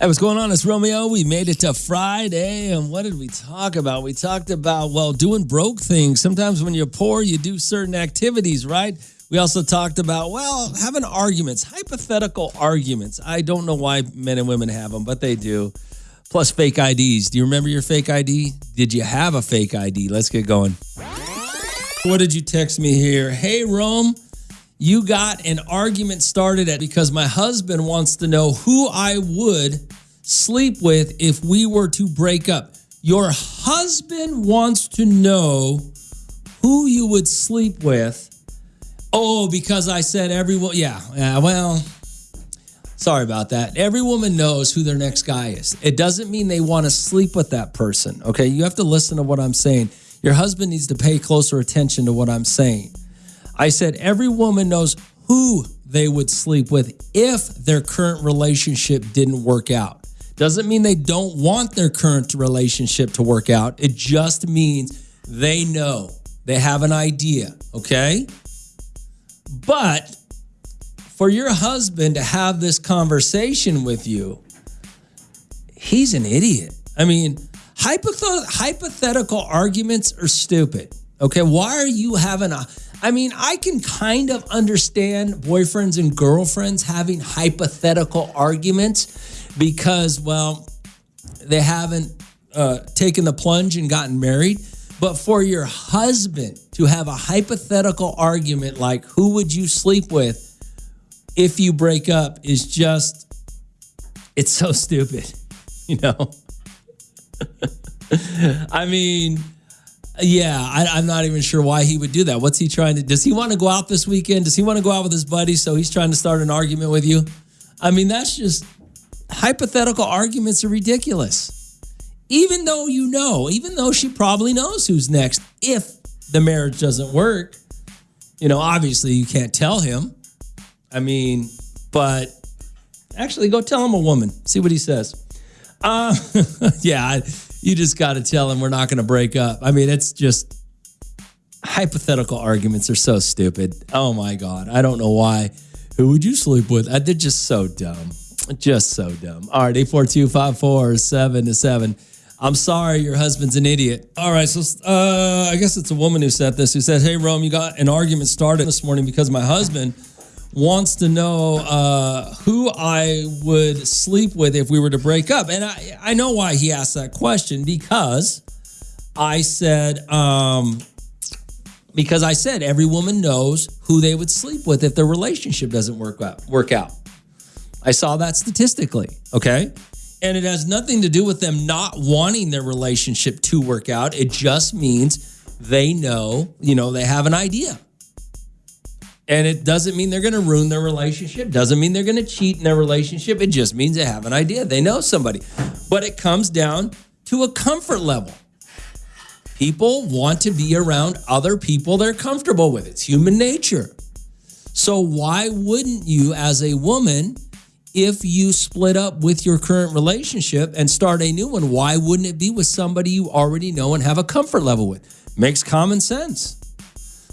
Hey, what's going on? It's Romeo. We made it to Friday, and what did we talk about? We talked about, doing broke things. Sometimes when you're poor, you do certain activities, right? We also talked about, having arguments, hypothetical arguments. I don't know why men and women have them, but they do. Plus fake IDs. Do you remember your fake ID? Did you have a fake ID? Let's get going. What did you text me here? Hey, Rome. You got an argument started because my husband wants to know who I would sleep with if we were to break up. Your husband wants to know who you would sleep with. Oh, because I said everyone. Sorry about that. Every woman knows who their next guy is. It doesn't mean they want to sleep with that person. Okay, you have to listen to what I'm saying. Your husband needs to pay closer attention to what I'm saying. I said every woman knows who they would sleep with if their current relationship didn't work out. Doesn't mean they don't want their current relationship to work out. It just means they know. They have an idea, okay? But for your husband to have this conversation with you, he's an idiot. I mean, hypothetical arguments are stupid, okay? Why are you having I can kind of understand boyfriends and girlfriends having hypothetical arguments because, they haven't taken the plunge and gotten married. But for your husband to have a hypothetical argument like who would you sleep with if you break up is just, it's so stupid, you know? I'm not even sure why he would do that. What's he trying to, does he want to go out this weekend? Does he want to go out with his buddies? So he's trying to start an argument with you? That's just, hypothetical arguments are ridiculous. Even though she probably knows who's next if the marriage doesn't work. Obviously you can't tell him. But actually go tell him a woman. See what he says. You just got to tell him we're not going to break up. It's just hypothetical arguments are so stupid. Oh my God. I don't know why. Who would you sleep with? They're just so dumb. Just so dumb. All right, 842-547-7. I'm sorry, your husband's an idiot. All right, so I guess it's a woman who said this, who said, hey, Rome, you got an argument started this morning because my husband wants to know who I would sleep with if we were to break up. And I know why he asked that question, because I said every woman knows who they would sleep with if their relationship doesn't work out. I saw that statistically, okay? And it has nothing to do with them not wanting their relationship to work out. It just means they know, they have an idea. And it doesn't mean they're going to ruin their relationship. Doesn't mean they're going to cheat in their relationship. It just means they have an idea. They know somebody. But it comes down to a comfort level. People want to be around other people they're comfortable with. It's human nature. So why wouldn't you, as a woman, if you split up with your current relationship and start a new one, why wouldn't it be with somebody you already know and have a comfort level with? Makes common sense.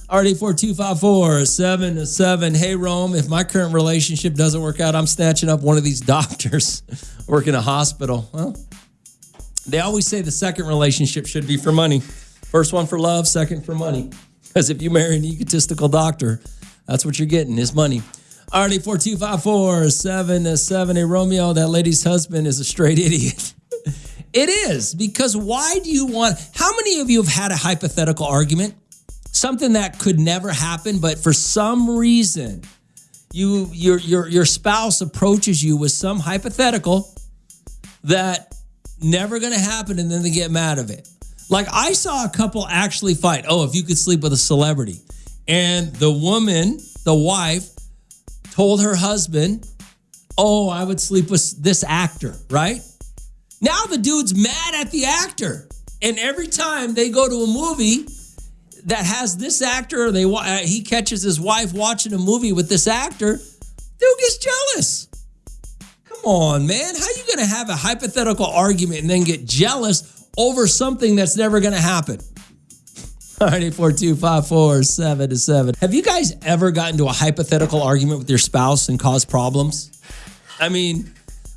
All right, 842-547-7. Hey, Rome, if my current relationship doesn't work out, I'm snatching up one of these doctors working in a hospital. Well, they always say the second relationship should be for money. First one for love, second for money. Because if you marry an egotistical doctor, that's what you're getting is money. All right, 842-547-7. Hey, Romeo, that lady's husband is a straight idiot. It is, because how many of you have had a hypothetical argument? Something that could never happen, but for some reason, your spouse approaches you with some hypothetical that never going to happen, and then they get mad of it. Like I saw a couple actually fight. Oh, if you could sleep with a celebrity. And the woman, the wife, told her husband, oh, I would sleep with this actor, right? Now the dude's mad at the actor. And every time they go to a movie that has this actor, or he catches his wife watching a movie with this actor, dude gets jealous. Come on, man. How you going to have a hypothetical argument and then get jealous over something that's never going to happen? All right, 842-547-7. Have you guys ever gotten into a hypothetical argument with your spouse and caused problems?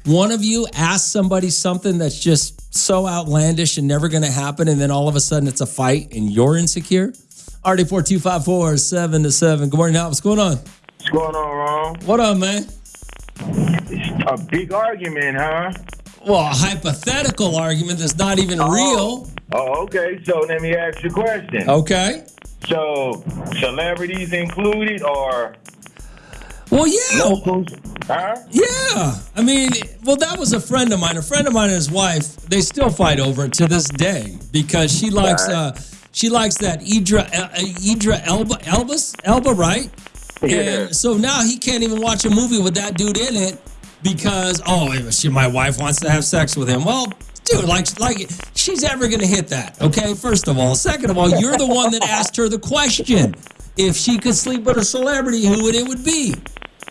One of you ask somebody something that's just so outlandish and never going to happen, and then all of a sudden it's a fight and you're insecure? RD4254-7-7. Good morning, Al. What's going on? What's going on, Ron? What up, man? It's a big argument, huh? Well, a hypothetical argument that's not even real. Oh, okay. So let me ask you a question. Okay. So, celebrities included or Well, yeah. locals? Huh? Yeah. I mean, well, that was a friend of mine. A friend of mine and his wife, they still fight over it to this day because she likes that Idris Elba, right? Yeah. And so now he can't even watch a movie with that dude in it because my wife wants to have sex with him. Well, dude, like she's ever gonna hit that, okay? First of all. Second of all, you're the one that asked her the question. If she could sleep with a celebrity, who would it be?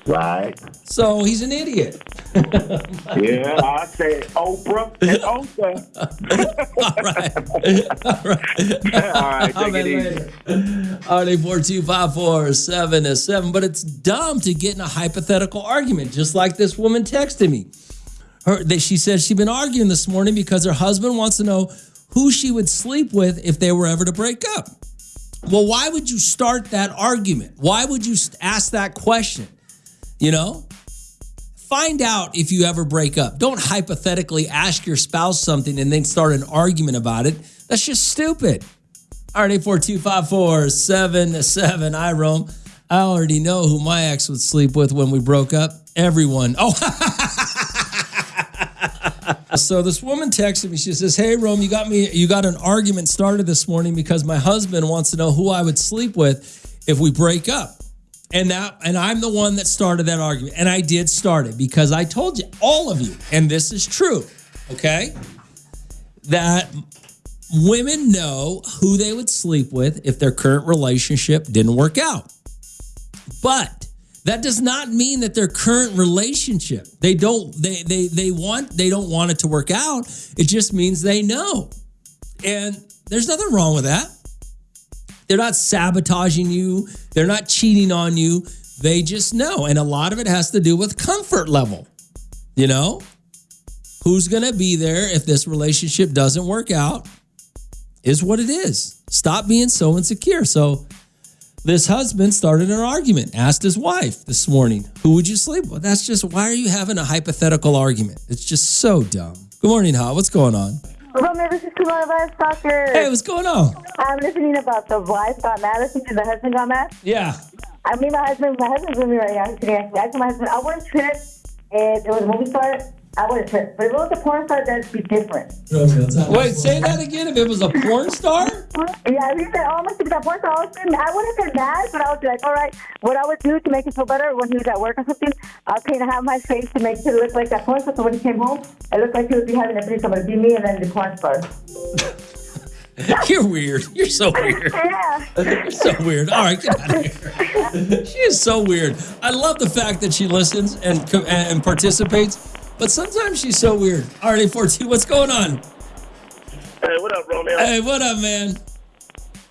Right. So he's an idiot. Yeah, I say Oprah and Oprah. All right. All right, take it easy. RD4254-7-7. But it's dumb to get in a hypothetical argument, just like this woman texted me. She said she'd been arguing this morning because her husband wants to know who she would sleep with if they were ever to break up. Well, why would you start that argument? Why would you ask that question? You know? Find out if you ever break up. Don't hypothetically ask your spouse something and then start an argument about it. That's just stupid. All right, 84254-7-7. I roam. I already know who my ex would sleep with when we broke up. Everyone. Oh, so this woman texted me. She says, "Hey, Rome, you got an argument started this morning because my husband wants to know who I would sleep with if we break up." And I'm the one that started that argument. And I did start it because I told you, all of you, and this is true, okay, that women know who they would sleep with if their current relationship didn't work out. But that does not mean that their current relationship, they don't want it to work out. It just means they know. And there's nothing wrong with that. They're not sabotaging you. They're not cheating on you. They just know. And a lot of it has to do with comfort level. You know, who's going to be there if this relationship doesn't work out is what it is. Stop being so insecure. So this husband started an argument, asked his wife this morning, who would you sleep with? That's just, why are you having a hypothetical argument? It's just so dumb. Good morning, Ha. What's going on? Romeo, this is Kumar Stalker. Hey, what's going on? I'm listening about the wife got mad or something, the husband got mad. Yeah. My husband's with me right now. He's sitting next to me. I told my husband, I wouldn't trip if it was a movie star. I wouldn't trip. But if it was a porn star, that'd be different. Wait, say that again. If it was a porn star? Yeah, he said, oh, I'm going to be that porn star. I wouldn't get mad, but I would be like, all right, what I would do to make him feel better when he was at work or something, I'll paint half my face to make it look like that porn star. So when he came home, it looked like he would be having a threesome. It would be me and then the porn star. You're weird. You're so weird. Yeah. You're so weird. All right, get out of here. She is so weird. I love the fact that she listens and participates, but sometimes she's so weird. All right, 42, what's going on? Hey, what up, Romeo? Hey, what up, man?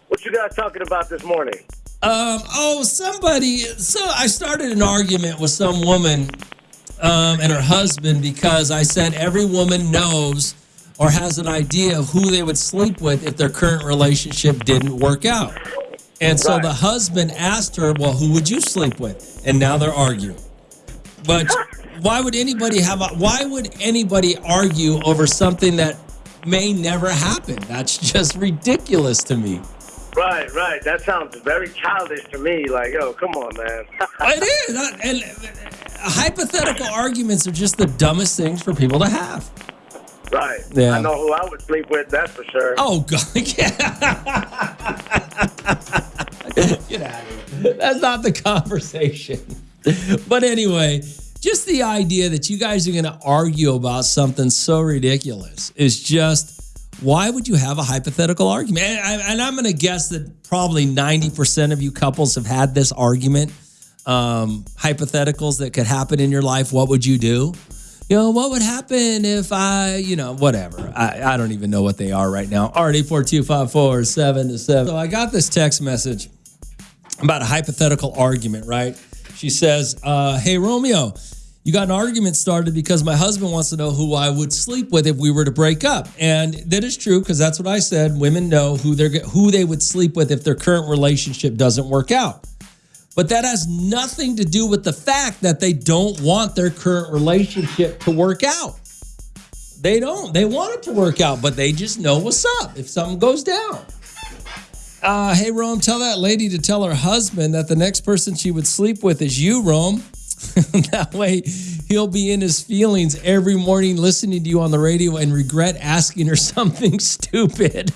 What you guys talking about this morning? So I started an argument with some woman and her husband because I said every woman knows or has an idea of who they would sleep with if their current relationship didn't work out. And so the husband asked her, well, who would you sleep with? And now they're arguing. But why would anybody argue over something that may never happen? That's just ridiculous to me. Right. That sounds very childish to me. Like, yo, come on, man. It is. And hypothetical arguments are just the dumbest things for people to have. Right. Yeah. I know who I would sleep with, that's for sure. Oh, God. Yeah. Get out of here. That's not the conversation. But anyway, just the idea that you guys are going to argue about something so ridiculous is just, why would you have a hypothetical argument? And I'm going to guess that probably 90% of you couples have had this argument. Hypotheticals that could happen in your life. What would you do? What would happen if whatever. I don't even know what they are right now. RD4254-7-7. So I got this text message about a hypothetical argument, right? She says, hey, Romeo, You got an argument started because my husband wants to know who I would sleep with if we were to break up. And that is true because that's what I said. Women know who they would sleep with if their current relationship doesn't work out. But that has nothing to do with the fact that they don't want their current relationship to work out. They don't. They want it to work out, but they just know what's up if something goes down. Hey, Rome, tell that lady to tell her husband that the next person she would sleep with is you, Rome. That way he'll be in his feelings every morning listening to you on the radio and regret asking her something stupid.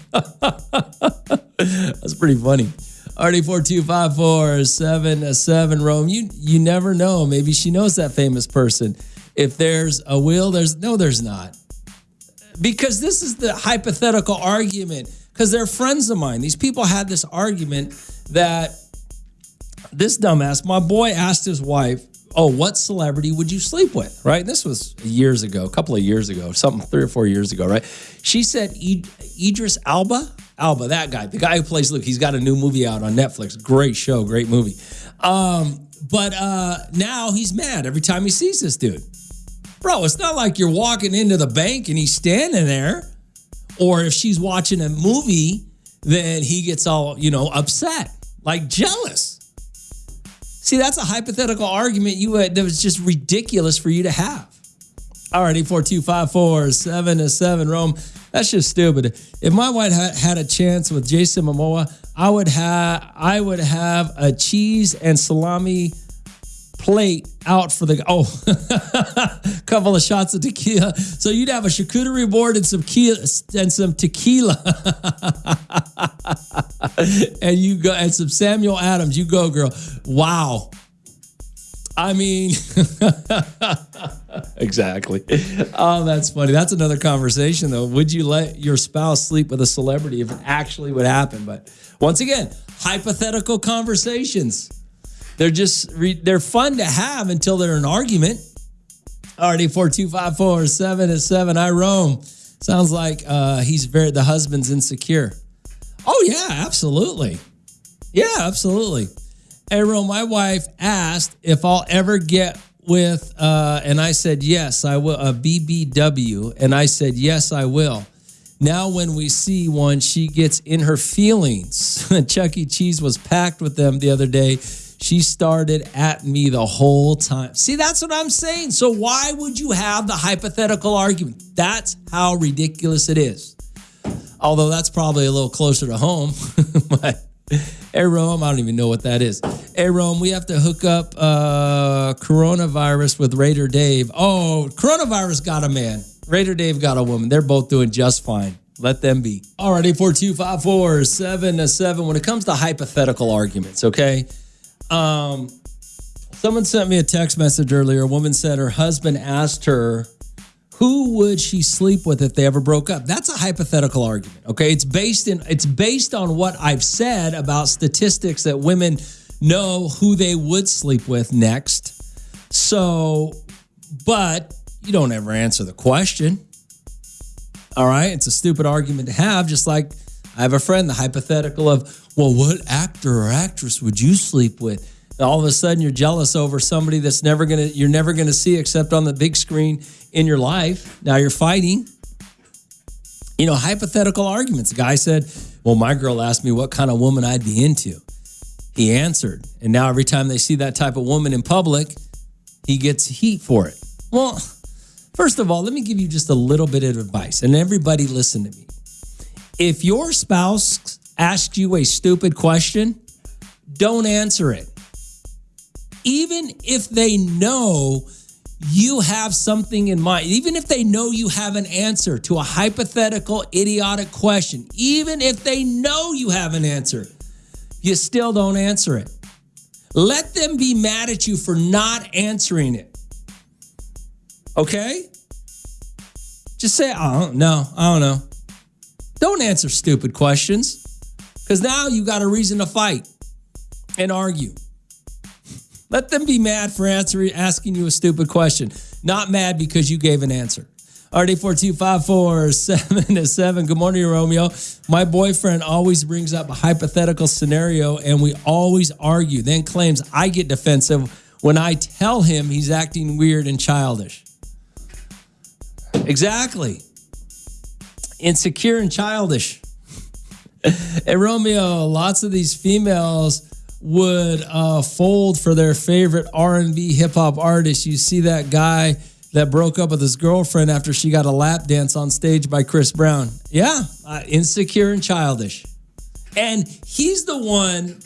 That's pretty funny. RD42547 Rome. You never know. Maybe she knows that famous person. If there's a will, there's not. Because this is the hypothetical argument. Because they're friends of mine. These people had this argument that this dumbass, my boy asked his wife, what celebrity would you sleep with, right? This was years ago, a couple of years ago, 3 or 4 years ago, right? She said Idris Elba, that guy, the guy who plays Luke. He's got a new movie out on Netflix. Great show, great movie. But now he's mad every time he sees this dude. Bro, it's not like you're walking into the bank and he's standing there. Or if she's watching a movie, then he gets all, upset, like jealous. See, that's a hypothetical argument that was just ridiculous for you to have. All right, 842-547 Rome. That's just stupid. If my wife had a chance with Jason Momoa, I would have a cheese and salami plate out for the couple of shots of tequila. So you'd have a charcuterie board and some tequila. And you go, and some Samuel Adams. You go, girl. Wow. I mean, exactly. Oh, that's funny. That's another conversation, though. Would you let your spouse sleep with a celebrity if it actually would happen? But once again, hypothetical conversations. They're fun to have until they're an argument. Already 42547 I Rome. Sounds like the husband's insecure. Oh yeah, absolutely. Yeah, absolutely. Hey Rome, my wife asked if I'll ever get with and I said yes, I will, a BBW, and I said yes, I will. Now when we see one, she gets in her feelings. Chuck E. Cheese was packed with them the other day. She started at me the whole time. See, that's what I'm saying. So why would you have the hypothetical argument? That's how ridiculous it is. Although that's probably a little closer to home. But, hey, Rome, I don't even know what that is. Hey, Rome, we have to hook up coronavirus with Raider Dave. Oh, coronavirus got a man. Raider Dave got a woman. They're both doing just fine. Let them be. All right, 842-547 when it comes to hypothetical arguments, okay? Someone sent me a text message earlier. A woman said her husband asked her, who would she sleep with if they ever broke up? That's a hypothetical argument, okay? It's based on what I've said about statistics that women know who they would sleep with next. So, but you don't ever answer the question. All right? It's a stupid argument to have, just like I have a friend, the hypothetical of, well, what actor or actress would you sleep with? And all of a sudden you're jealous over somebody that's you're never gonna see except on the big screen in your life. Now you're fighting. Hypothetical arguments. The guy said, well, my girl asked me what kind of woman I'd be into. He answered. And now every time they see that type of woman in public, he gets heat for it. Well, first of all, let me give you just a little bit of advice. And everybody listen to me. If your spouse asks you a stupid question, don't answer it. Even if they know you have something in mind, even if they know you have an answer to a hypothetical, idiotic question, even if they know you have an answer, you still don't answer it. Let them be mad at you for not answering it. Okay? Just say, I don't know. Don't answer stupid questions, because now you got a reason to fight and argue. Let them be mad for asking you a stupid question, not mad because you gave an answer. RD42547. Good morning, Romeo. My boyfriend always brings up a hypothetical scenario and we always argue, then claims I get defensive when I tell him he's acting weird and childish. Exactly. Insecure and childish. Hey, Romeo, lots of these females would fold for their favorite R&B hip-hop artist. You see that guy that broke up with his girlfriend after she got a lap dance on stage by Chris Brown. Yeah, insecure and childish. And he's the one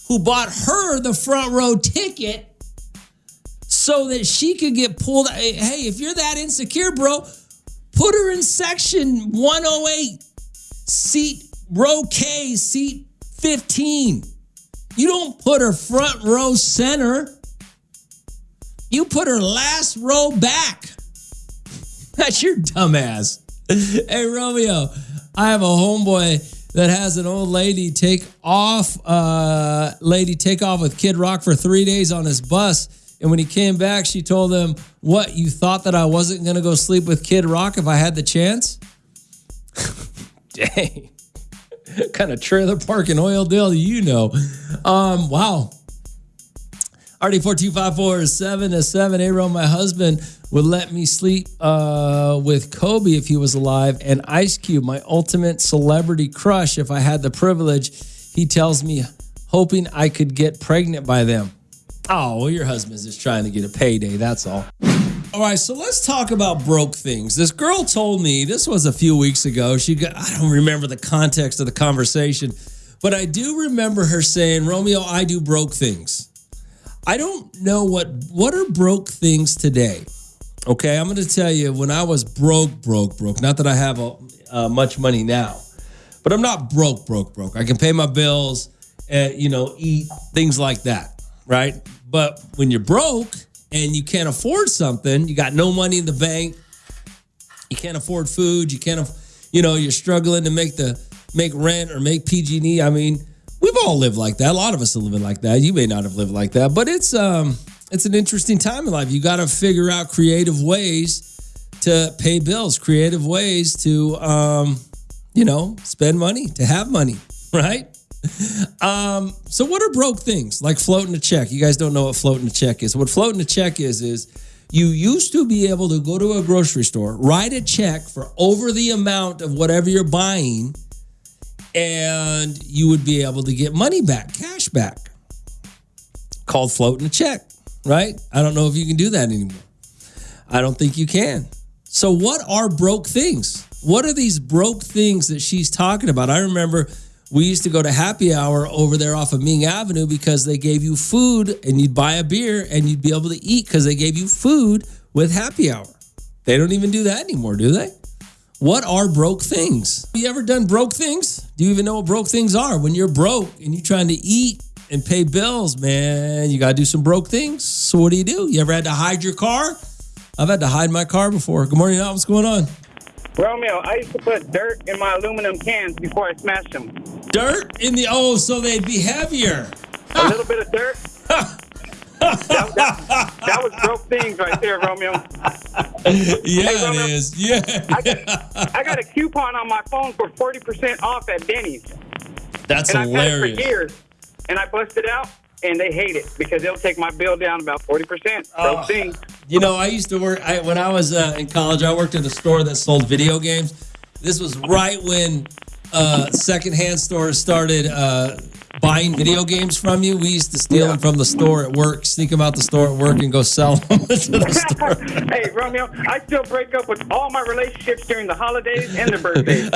who bought her the front row ticket so that she could get pulled. Hey, if you're that insecure, bro, put her in section 108, row K, seat 15. You don't put her front row center. You put her last row back. That's your dumbass. Hey, Romeo, I have a homeboy that has an old lady take off with Kid Rock for 3 days on his bus. And when he came back, she told him, what, you thought that I wasn't going to go sleep with Kid Rock if I had the chance? Dang. What kind of trailer park in Oildale do you know? Wow. RD4254 is 7-7. Hey, Ron, my husband would let me sleep with Kobe if he was alive, and Ice Cube, my ultimate celebrity crush, if I had the privilege. He tells me, hoping I could get pregnant by them. Oh, well, your husband's just trying to get a payday, that's all. All right, so let's talk about broke things. This girl told me, this was a few weeks ago, I don't remember the context of the conversation, but I do remember her saying, Romeo, I do broke things. I don't know what are broke things today. Okay, I'm going to tell you, when I was broke, not that I have much money now, but I'm not broke. I can pay my bills, eat, things like that, right? But when you're broke and you can't afford something, you got no money in the bank, you can't afford food, you're struggling to make rent or make PG&E. I mean, we've all lived like that. A lot of us are living like that. You may not have lived like that, but it's an interesting time in life. You got to figure out creative ways to pay bills, creative ways to, spend money, to have money, right? So what are broke things? Like floating a check. You guys don't know what floating a check is. What floating a check is you used to be able to go to a grocery store, write a check for over the amount of whatever you're buying, and you would be able to get money back, cash back, called floating a check, right? I don't know if you can do that anymore. I don't think you can. So what are broke things? What are these broke things that she's talking about? I remember we used to go to happy hour over there off of Ming Avenue because they gave you food and you'd buy a beer and you'd be able to eat because they gave you food with happy hour. They don't even do that anymore, do they? What are broke things? Have you ever done broke things? Do you even know what broke things are? When you're broke and you're trying to eat and pay bills, man, you got to do some broke things. So what do? You ever had to hide your car? I've had to hide my car before. Good morning, Al. What's going on? Romeo, I used to put dirt in my aluminum cans before I smashed them. Dirt in the, so they'd be heavier. A little bit of dirt. that was broke things right there, Romeo. Yeah, hey, Romeo, it is. Yeah. I got a coupon on my phone for 40% off at Denny's. That's and hilarious. I've had it for years. And I busted out, and they hate it because they'll take my bill down about 40%. Broke things. I used to work, when I was in college, I worked at a store that sold video games. This was right when secondhand stores started buying video games from you. We used to steal them from the store at work, sneak them out the store at work, and go sell them to the store. Hey, Romeo, I still break up with all my relationships during the holidays and their birthdays.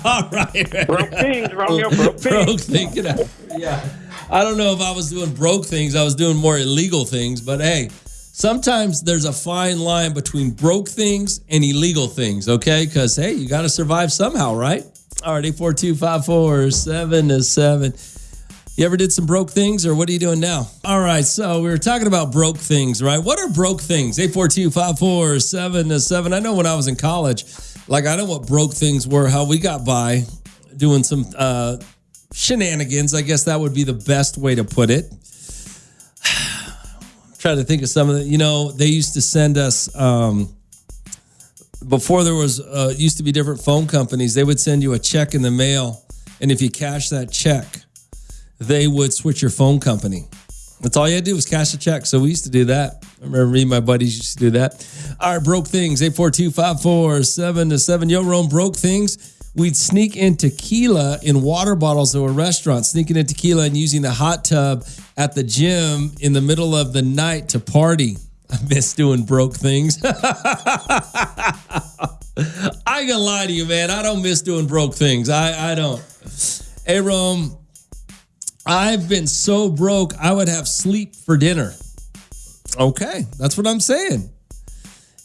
All right. Broke things, Romeo, broke things. Broke things. Yeah. I don't know if I was doing broke things. I was doing more illegal things. But, hey, sometimes there's a fine line between broke things and illegal things, okay? Because, hey, you got to survive somehow, right? All right, 84254 7-7. You ever did some broke things, or what are you doing now? All right, so we were talking about broke things, right? What are broke things? 84254 7-7. I know when I was in college, I know what broke things were, how we got by doing some shenanigans. I guess that would be the best way to put it. I'm trying to think of some of the, they used to send us, before there was, used to be different phone companies, they would send you a check in the mail, and if you cash that check, they would switch your phone company. That's all you had to do was cash a check. So we used to do that. I remember me and my buddies used to do that. All right, broke things, 842-547-7. Yo, Rome, broke things. We'd sneak in tequila in water bottles to a restaurant, sneaking in tequila and using the hot tub at the gym in the middle of the night to party. I miss doing broke things. I ain't gonna lie to you, man. I don't miss doing broke things. I don't. Hey, Rome, I've been so broke, I would have sleep for dinner. Okay, that's what I'm saying.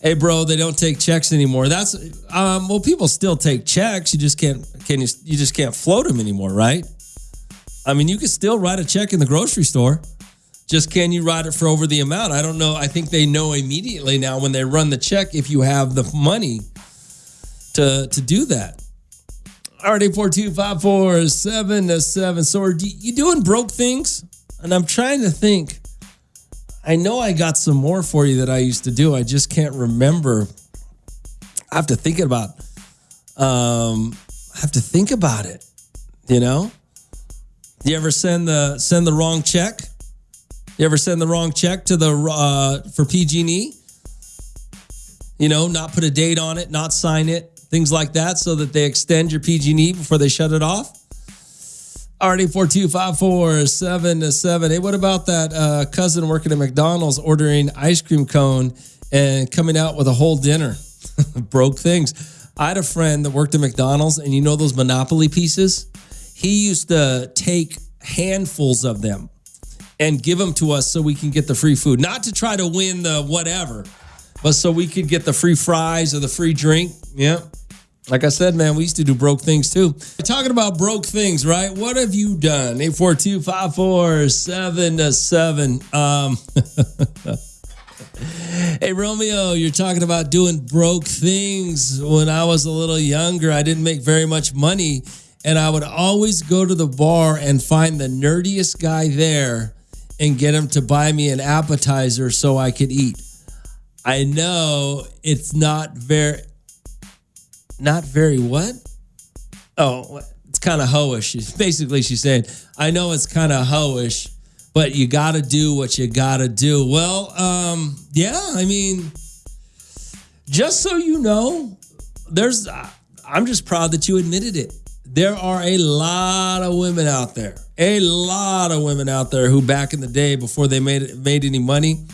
Hey, bro, they don't take checks anymore. That's well, people still take checks. You just can't. You just can't float them anymore, right? I mean, you can still write a check in the grocery store. Just can you write it for over the amount? I don't know. I think they know immediately now when they run the check if you have the money to do that. All right, 842-547-7. So are you doing broke things? And I'm trying to think. I know I got some more for you that I used to do. I just can't remember. I have to think about. It. You know. You ever send the wrong check? You ever send the wrong check to the for PG&E? You know, not put a date on it, not sign it, things like that, so that they extend your PG&E before they shut it off. Already 842-547-7. Hey, what about that cousin working at McDonald's ordering ice cream cone and coming out with a whole dinner? Broke things. I had a friend that worked at McDonald's, and you know those Monopoly pieces? He used to take handfuls of them and give them to us so we can get the free food. Not to try to win the whatever, but so we could get the free fries or the free drink. Yeah. Like I said, man, we used to do broke things too. We're talking about broke things, right? What have you done? 842-547-7. Hey, Romeo, you're talking about doing broke things. When I was a little younger, I didn't make very much money, and I would always go to the bar and find the nerdiest guy there and get him to buy me an appetizer so I could eat. I know it's not very what? Oh, it's kind of hoish. Basically, she's saying, I know it's kind of hoish, but you got to do what you got to do. Well, yeah, I mean, just so you know, I'm just proud that you admitted it. There are a lot of women out there who back in the day, before they made any money,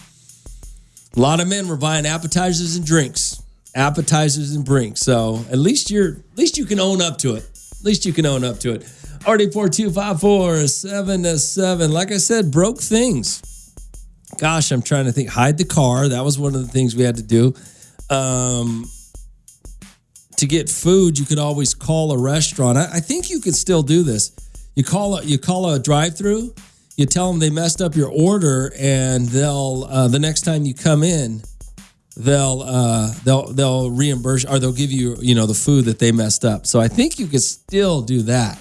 a lot of men were buying appetizers and drinks. So at least you can own up to it. Already 42547-7. Like I said, broke things. Gosh, I'm trying to think. Hide the car. That was one of the things we had to do. To get food, you could always call a restaurant. I think you could still do this. You call a drive-through. You tell them they messed up your order, and they'll the next time you come in, they'll reimburse, or they'll give you the food that they messed up. So I think you could still do that.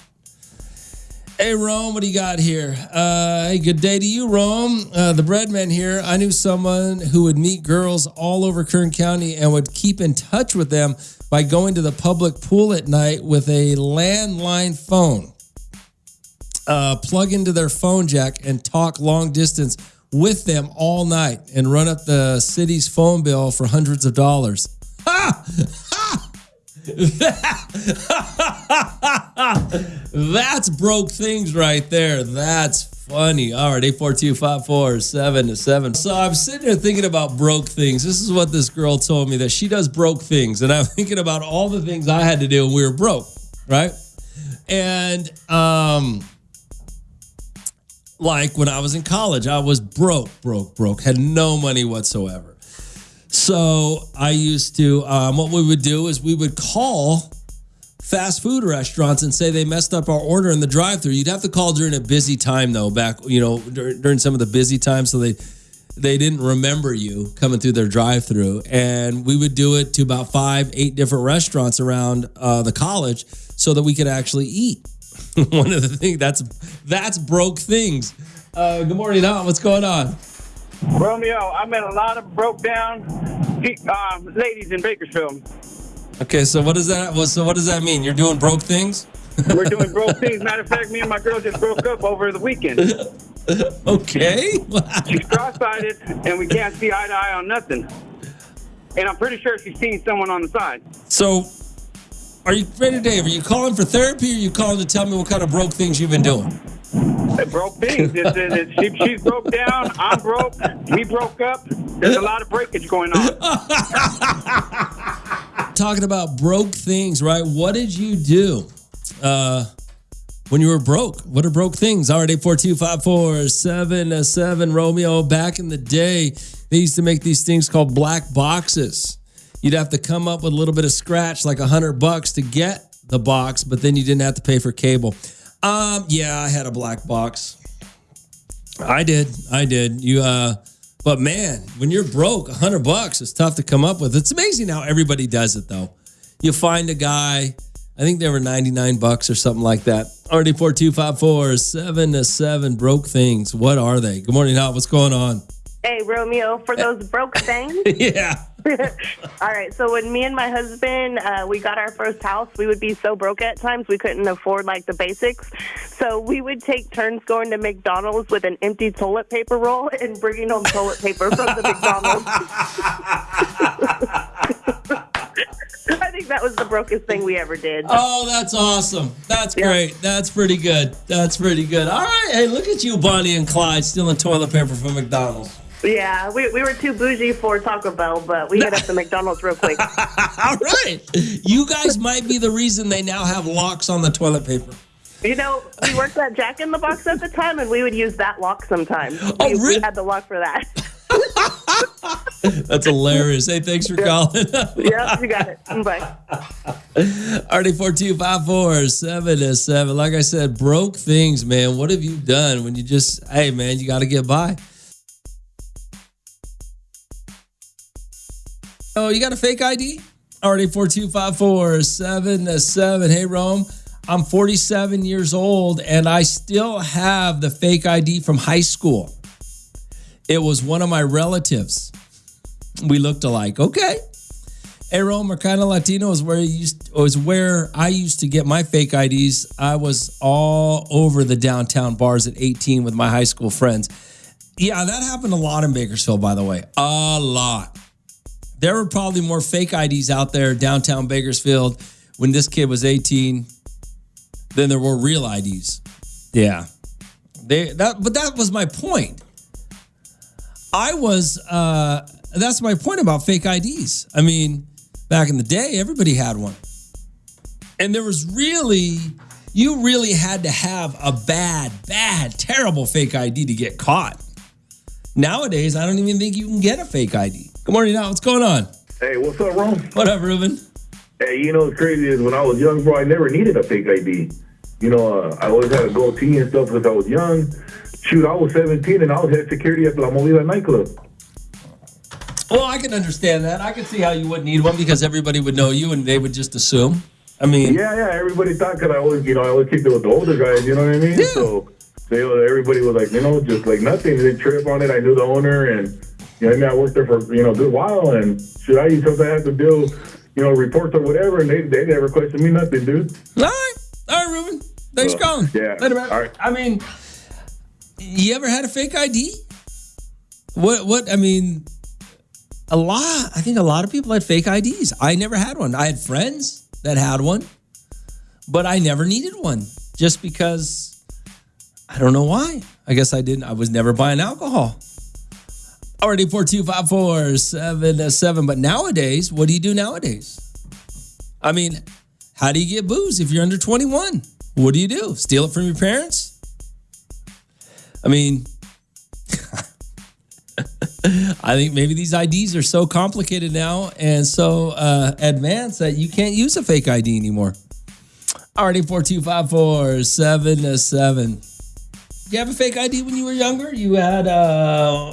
Hey, Rome, what do you got here? Hey, good day to you, Rome. The Breadman here. I knew someone who would meet girls all over Kern County and would keep in touch with them by going to the public pool at night with a landline phone. Plug into their phone jack and talk long distance with them all night and run up the city's phone bill for hundreds of dollars. Ha! Ha! That's broke things right there. That's funny. All right, 842-547-7. So I'm sitting here thinking about broke things. This is what this girl told me, that she does broke things. And I'm thinking about all the things I had to do when we were broke, right? And like when I was in college, I was broke, had no money whatsoever. So I used to, what we would do is we would call fast food restaurants and say they messed up our order in the drive-thru. You'd have to call during a busy time though, back, during some of the busy times, so they didn't remember you coming through their drive-thru. And we would do it to about 5-8 different restaurants around the college so that we could actually eat. One of the things, that's broke things. Good morning, Don. What's going on? Romeo, I met a lot of broke down ladies in Bakersfield. Okay, so what does that mean? You're doing broke things? We're doing broke things. Matter of fact, me and my girl just broke up over the weekend. Okay. She's cross-sided, and we can't see eye to eye on nothing. And I'm pretty sure she's seen someone on the side. So, are you ready, Dave? Are you calling for therapy, or are you calling to tell me what kind of broke things you've been doing? Broke things. She's broke down. I'm broke. We broke up. There's a lot of breakage going on. Talking about broke things, right? What did you do when you were broke? What are broke things? All right, 842-547-7. Romeo, back in the day, they used to make these things called black boxes. You'd have to come up with a little bit of scratch, like $100 to get the box, but then you didn't have to pay for cable. Yeah, I had a black box. I did. But man, when you're broke, $100 is tough to come up with. It's amazing how everybody does it, though. You find a guy, I think they were $99 or something like that. Already 42547-7 broke things. What are they? Good morning, Hot. What's going on? Hey, Romeo, for those broke things. Yeah. All right. So when me and my husband, we got our first house, we would be so broke at times we couldn't afford like the basics. So we would take turns going to McDonald's with an empty toilet paper roll and bringing home toilet paper from the McDonald's. I think that was the brokest thing we ever did. Oh, that's awesome. That's great. That's pretty good. All right. Hey, look at you, Bonnie and Clyde, stealing toilet paper from McDonald's. Yeah, we were too bougie for Taco Bell, but we hit up the McDonald's real quick. All right. You guys might be the reason they now have locks on the toilet paper. You know, we worked at Jack in the Box at the time, and we would use that lock sometimes. Really? We had the lock for that. That's hilarious. Hey, thanks for calling. Yeah, you got it. Bye. Already 42547-7. Like I said, broke things, man. What have you done when you just, hey, man, you got to get by? Oh, you got a fake ID? Already 42547-7. Hey, Rome, I'm 47 years old, and I still have the fake ID from high school. It was one of my relatives. We looked alike. Okay. Hey, Rome, Mercado Latino is where I used to get my fake IDs. I was all over the downtown bars at 18 with my high school friends. Yeah, that happened a lot in Bakersfield, by the way. A lot. There were probably more fake IDs out there downtown Bakersfield when this kid was 18 than there were real IDs. Yeah. But that was my point. That's my point about fake IDs. I mean, back in the day, everybody had one. And you really had to have a bad, terrible fake ID to get caught. Nowadays, I don't even think you can get a fake ID. Good morning, now. What's going on? Hey, what's up, Ron? What up, Ruben? Hey, you know what's crazy is when I was young, bro, I never needed a fake ID. You know, I always had a goatee and stuff because I was young. Shoot, I was 17 and I was head security at La Movida nightclub. Well, I can understand that. I can see how you wouldn't need one because everybody would know you and they would just assume. I mean... Yeah, everybody thought because I always kicked it with the older guys, you know what I mean? Yeah. So everybody was like, just like nothing. They trip on it. I knew the owner and... I worked there for, a good while, and I used to have to do, reports or whatever, and they never questioned me nothing, dude. All right, Ruben. Thanks for calling. Yeah. Later, man. All right. I mean, you ever had a fake ID? I mean, I think a lot of people had fake IDs. I never had one. I had friends that had one, but I never needed one just because I don't know why. I guess I didn't. I was never buying alcohol. Already 42547-7. But nowadays, what do you do nowadays? I mean, how do you get booze if you're under 21? What do you do? Steal it from your parents? I mean, I think maybe these IDs are so complicated now and so advanced that you can't use a fake ID anymore. Already 42547-7. You have a fake ID when you were younger? You had,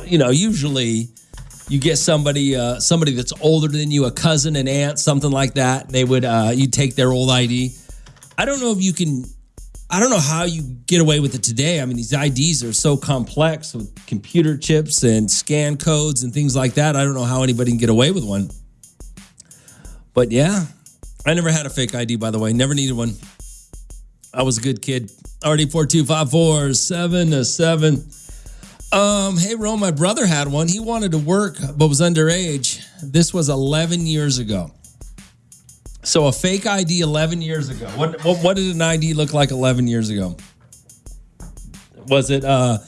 usually you get somebody that's older than you, a cousin, an aunt, something like that. They would, you take their old ID. I don't know how you get away with it today. I mean, these IDs are so complex with computer chips and scan codes and things like that. I don't know how anybody can get away with one. But yeah, I never had a fake ID, by the way. Never needed one. I was a good kid. Already 42547-7. Hey, Ron, my brother had one. He wanted to work, but was underage. This was 11 years ago. So a fake ID 11 years ago. What did an ID look like 11 years ago? Was it, how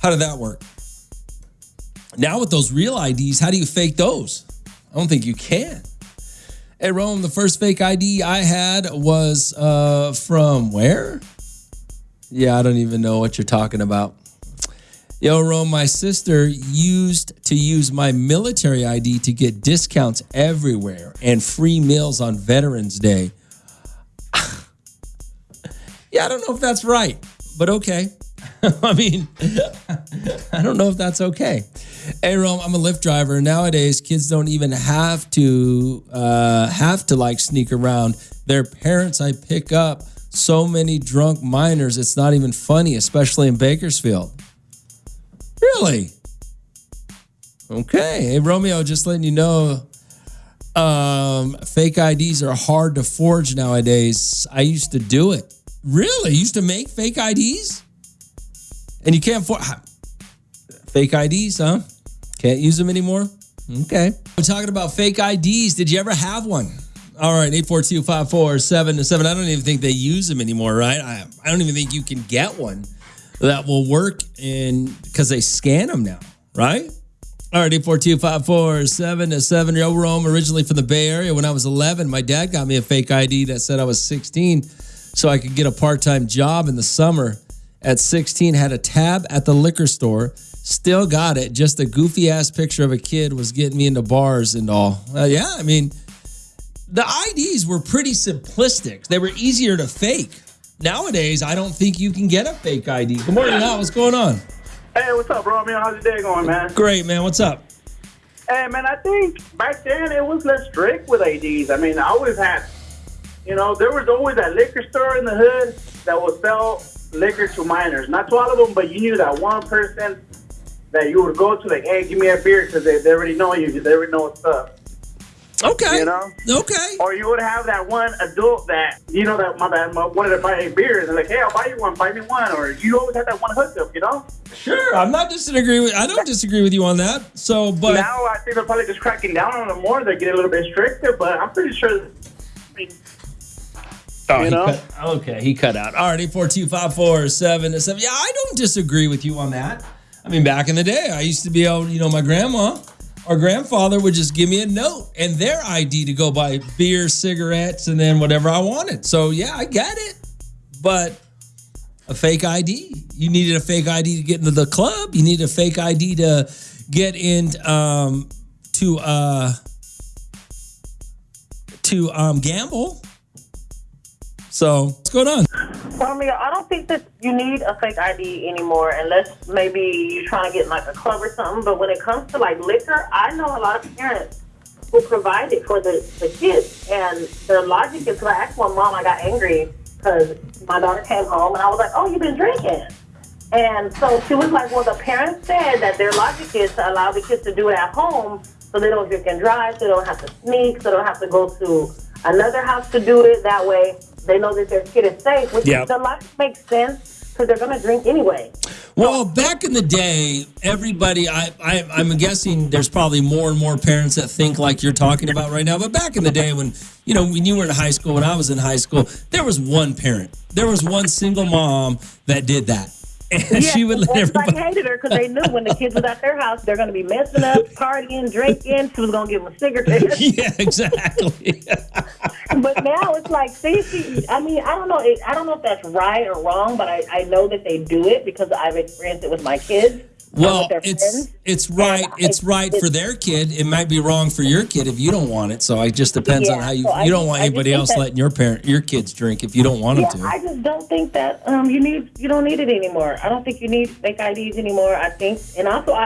did that work? Now with those real IDs, how do you fake those? I don't think you can. Hey, Rome, the first fake ID I had was from where? Yeah, I don't even know what you're talking about. Yo, Rome, my sister used to use my military ID to get discounts everywhere and free meals on Veterans Day. Yeah, I don't know if that's right, but okay. I mean, I don't know if that's okay. Hey, Rome, I'm a Lyft driver. Nowadays, kids don't even have to like sneak around. Their parents, I pick up so many drunk minors, it's not even funny, especially in Bakersfield. Really? Okay. Hey, Romeo, just letting you know, fake IDs are hard to forge nowadays. I used to do it. Really? You used to make fake IDs? And you can't fake IDs, huh? Can't use them anymore? Okay. We're talking about fake IDs. Did you ever have one? All right, 842-547-7. I don't even think they use them anymore, right? I don't even think you can get one that will work because they scan them now, right? All right, 842-547-7. Yo, Rome, originally from the Bay Area. When I was 11, my dad got me a fake ID that said I was 16 so I could get a part-time job in the summer. At 16, had a tab at the liquor store. Still got it. Just a goofy-ass picture of a kid was getting me into bars and all. Yeah, I mean, the IDs were pretty simplistic. They were easier to fake. Nowadays, I don't think you can get a fake ID. Good morning, Al. What's going on? Hey, what's up, bro? Man, how's your day going, man? Great, man. What's up? Hey, man, I think back then it was less strict with IDs. I mean, I always had, there was always that liquor store in the hood that would sell liquor to minors. Not to all of them, but you knew that one person that you would go to, like, hey, give me a beer, because they already know you. They already know what's up. Okay. Okay. Or you would have that one adult that, that my dad wanted to buy a beer, and they're like, hey, I'll buy you one, buy me one. Or you always had that one hookup, Sure. I don't disagree with you on that. So, but now I think they're probably just cracking down on them more. They get a little bit stricter, but I'm pretty sure. He cut out. All right, 842-547-7. Yeah, I don't disagree with you on that. I mean, back in the day, I used to be able, my grandma or grandfather would just give me a note and their ID to go buy beer, cigarettes, and then whatever I wanted. So, yeah, I get it. But a fake ID, you needed a fake ID to get into the club. You needed a fake ID to get in to gamble. So, what's going on? Romeo, I don't think that you need a fake ID anymore unless maybe you're trying to get like a club or something. But when it comes to like liquor, I know a lot of parents who provide it for the kids. And their logic is, I asked my mom, I got angry because my daughter came home and I was like, oh, you've been drinking. And so she was like, well, the parents said that their logic is to allow the kids to do it at home so they don't drink and drive, so they don't have to sneak, so they don't have to go to another house to do it. That way they know that their kid is safe, which the logic makes sense because they're going to drink anyway. Well, back in the day, everybody, I'm guessing there's probably more and more parents that think like you're talking about right now. But back in the day when you were in high school, when I was in high school, there was one parent. There was one single mom that did that. And she would let everybody hated her because they knew when the kids was at their house, they're going to be messing up, partying, drinking. She was going to give them a cigarette. Yeah, exactly. But now it's like, I don't know if that's right or wrong, but I know that they do it because I've experienced it with my kids. Well, it's right. It's right for their kid. It might be wrong for your kid if you don't want it. So it just depends on how you don't want anybody else letting your kids drink if you don't want them to. I just don't think that you don't need it anymore. I don't think you need fake IDs anymore. I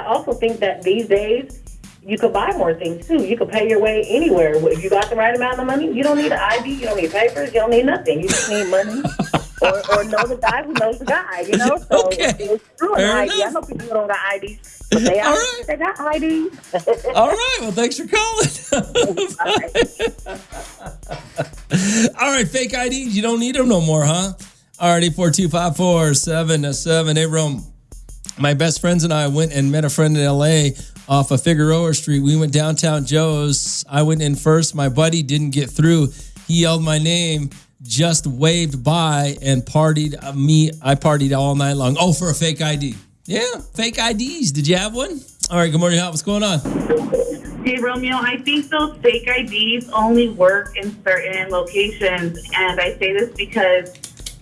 also think that these days you could buy more things too. You could pay your way anywhere if you got the right amount of money. You don't need an ID. You don't need papers. You don't need nothing. You just need money. Or know the guy who knows the guy, So okay. It's true. ID. I know people who don't got IDs, but they got IDs. All right. Well, thanks for calling. All right. Fake IDs. You don't need them no more, huh? All right. 842-547-7. Hey, Rome. My best friends and I went and met a friend in L.A. off of Figueroa Street. We went downtown Joe's. I went in first. My buddy didn't get through. He yelled my name, just waved by, and partied. I partied all night long. Oh, for a fake ID. Yeah, fake IDs. Did you have one? All right, good morning, Hot. What's going on? Hey, Romeo, I think those fake IDs only work in certain locations. And I say this because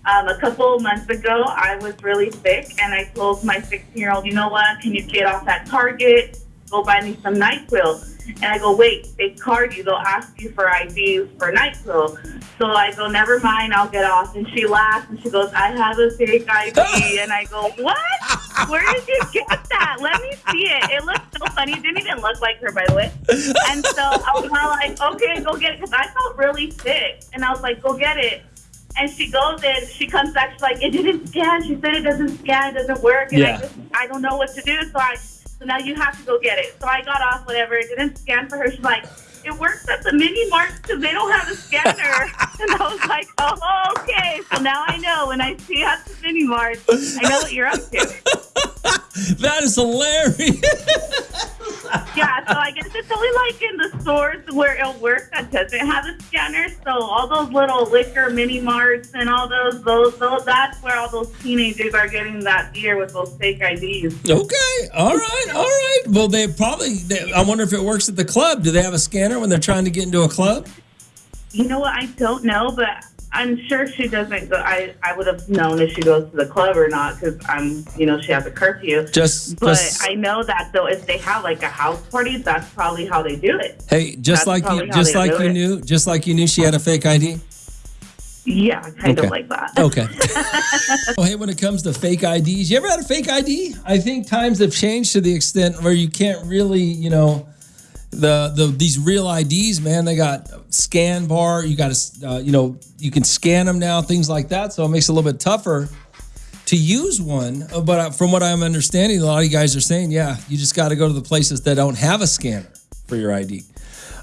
a couple of months ago, I was really sick, and I told my 16-year-old, you know what, can you get off at Target, go buy me some NyQuil? And I go, wait, they card you, they'll ask you for IDs for NyQuil. So I go, never mind, I'll get off. And she laughs, and she goes, I have a fake ID. And I go, what? Where did you get that? Let me see it. It looks so funny. It didn't even look like her, by the way. And so I was kind of like, okay, go get it, because I felt really sick. And I was like, go get it. And she goes in, she comes back, she's like, it didn't scan. She said it doesn't scan, it doesn't work. And I don't know what to do. So now you have to go get it. So I got off, whatever. It didn't scan for her. She's like, it works at the mini marts because they don't have a scanner. And I was like, oh, okay. So now I know when I see you at the mini marts, I know what you're up to. That is hilarious. Yeah, so I guess it's only like in the stores where it'll work that doesn't have a scanner. So all those little liquor mini marts and all those, that's where all those teenagers are getting that beer with those fake IDs. Okay, all right. Well, I wonder if it works at the club. Do they have a scanner when they're trying to get into a club? You know what? I don't know, but I'm sure she doesn't go. I would have known if she goes to the club or not, because she has a curfew. But I know that though, if they have like a house party, that's probably how they do it. Hey, just like you knew she had a fake ID. Yeah, kind of like that. Okay. Well, hey, when it comes to fake IDs, you ever had a fake ID? I think times have changed to the extent where you can't really, these real IDs, man, they got scan bar. You got to, you can scan them now, things like that. So it makes it a little bit tougher to use one. But from what I'm understanding, a lot of you guys are saying, yeah, you just got to go to the places that don't have a scanner for your ID.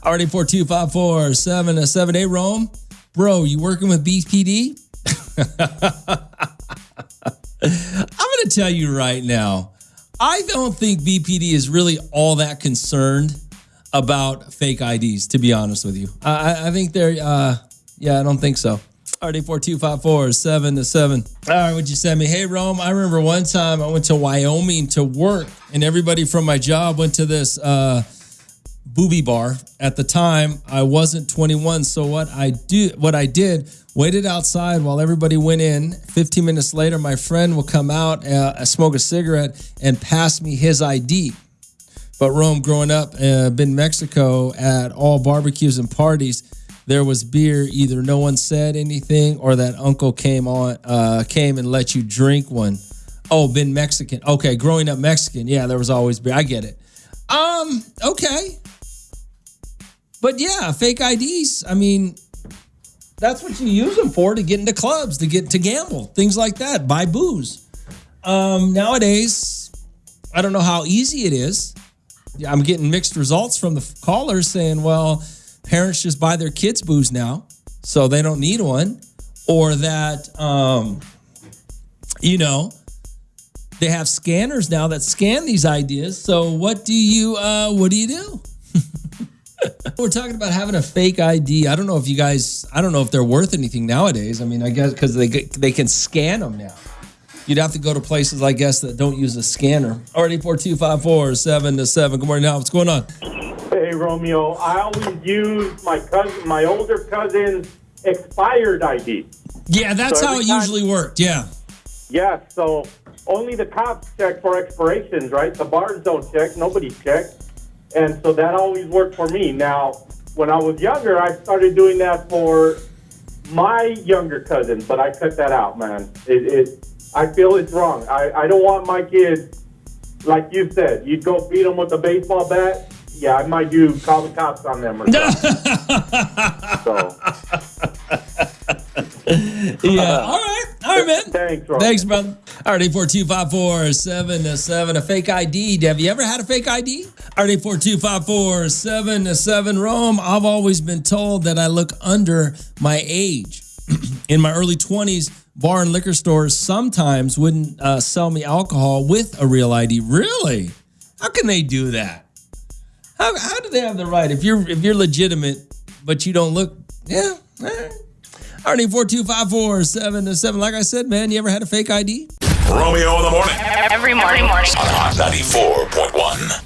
Already 4254777. Hey, Rome, bro, you working with BPD? I'm going to tell you right now, I don't think BPD is really all that concerned about fake IDs, to be honest with you. I think they're, I don't think so. Already 4254777. All right, what'd you send me? Hey, Rome, I remember one time I went to Wyoming to work, and everybody from my job went to this booby bar. At the time, I wasn't 21, so what I did, waited outside while everybody went in. 15 minutes later, my friend will come out, smoke a cigarette, and pass me his ID. But Rome, growing up, been in Mexico at all barbecues and parties, there was beer. Either no one said anything or that uncle came and let you drink one. Oh, been Mexican. Okay, growing up Mexican. Yeah, there was always beer. I get it. Okay. But yeah, fake IDs. I mean, that's what you use them for, to get into clubs, to gamble, things like that, buy booze. Nowadays, I don't know how easy it is. I'm getting mixed results from the callers saying, well, parents just buy their kids booze now, so they don't need one. Or that, they have scanners now that scan these ideas. So what do you do? We're talking about having a fake ID. I don't know if they're worth anything nowadays. I mean, I guess because they can scan them now. You'd have to go to places, I guess, that don't use a scanner. Already 4254777. Good morning, now. What's going on? Hey, Romeo. I always use my older cousin's expired ID. Yeah, that's how it usually worked. Yeah. Yeah, so only the cops check for expirations, right? The bars don't check. Nobody checks. And so that always worked for me. Now, when I was younger, I started doing that for my younger cousin, but I cut that out, man. I feel it's wrong. I don't want my kids, like you said, you'd go beat them with a baseball bat. Yeah, I might call the cops on them or something. Yeah, all right, man. Thanks, Ron. Thanks, brother. All right, 4254777. A fake ID. Have you ever had a fake ID? All right, 4254777. Rome, I've always been told that I look under my age. In my early 20s, bar and liquor stores sometimes wouldn't sell me alcohol with a real ID. Really? How can they do that? How do they have the right? If you're legitimate, but you don't look, yeah. All right. Already 42547-7. Like I said, man, you ever had a fake ID? Romeo in the morning. Every morning. On Hot 94.1.